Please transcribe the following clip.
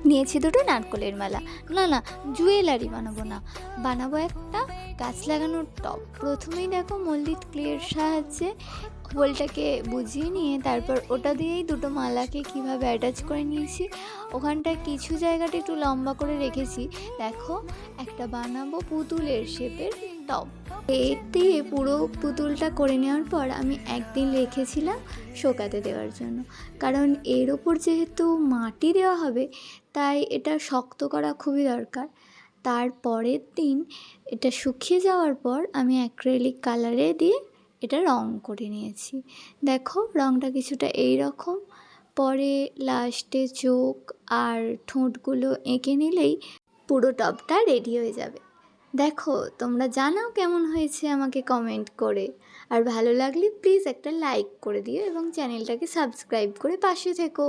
নিয়েছি দুটো নারকলের মালা। না না, জুয়েলারি বানাবো না, বানাবো একটা গাছ লাগানোর টব। প্রথমেই দেখো মল্লিট ক্লের সাহায্যে হোলটাকে বুঝিয়ে নিয়ে তারপর ওটা দিয়েই দুটো মালাকে কিভাবে অ্যাটাচ করে নিয়েছি। ওখানটায় কিছু জায়গাটা একটু লম্বা করে রেখেছি। দেখো একটা বানাবো পুতুলের শেপের টব। এতে পুরো পুতুলটা করে নেওয়ার পর আমি একদিন রেখেছিলাম শোকাতে দেওয়ার জন্য, কারণ এর ওপর যেহেতু মাটি দেওয়া হবে তাই এটা শক্ত করা খুবই দরকার। তারপরের দিন এটা শুকিয়ে যাওয়ার পর আমি অ্যাক্রিলিক কালারে দিয়ে এটা রং করে নিয়েছি। দেখো রংটা কিছুটা এই রকম। পরে লাস্টে চোখ আর ঠোঁটগুলো এঁকে নিলেই পুরো টবটা রেডি হয়ে যাবে। দেখো তোমরা জানাও কেমন হয়েছে আমাকে কমেন্ট করে, আর ভালো লাগলে প্লিজ একটা লাইক করে দিও এবং চ্যানেলটাকে সাবস্ক্রাইব করে পাশে থেকো।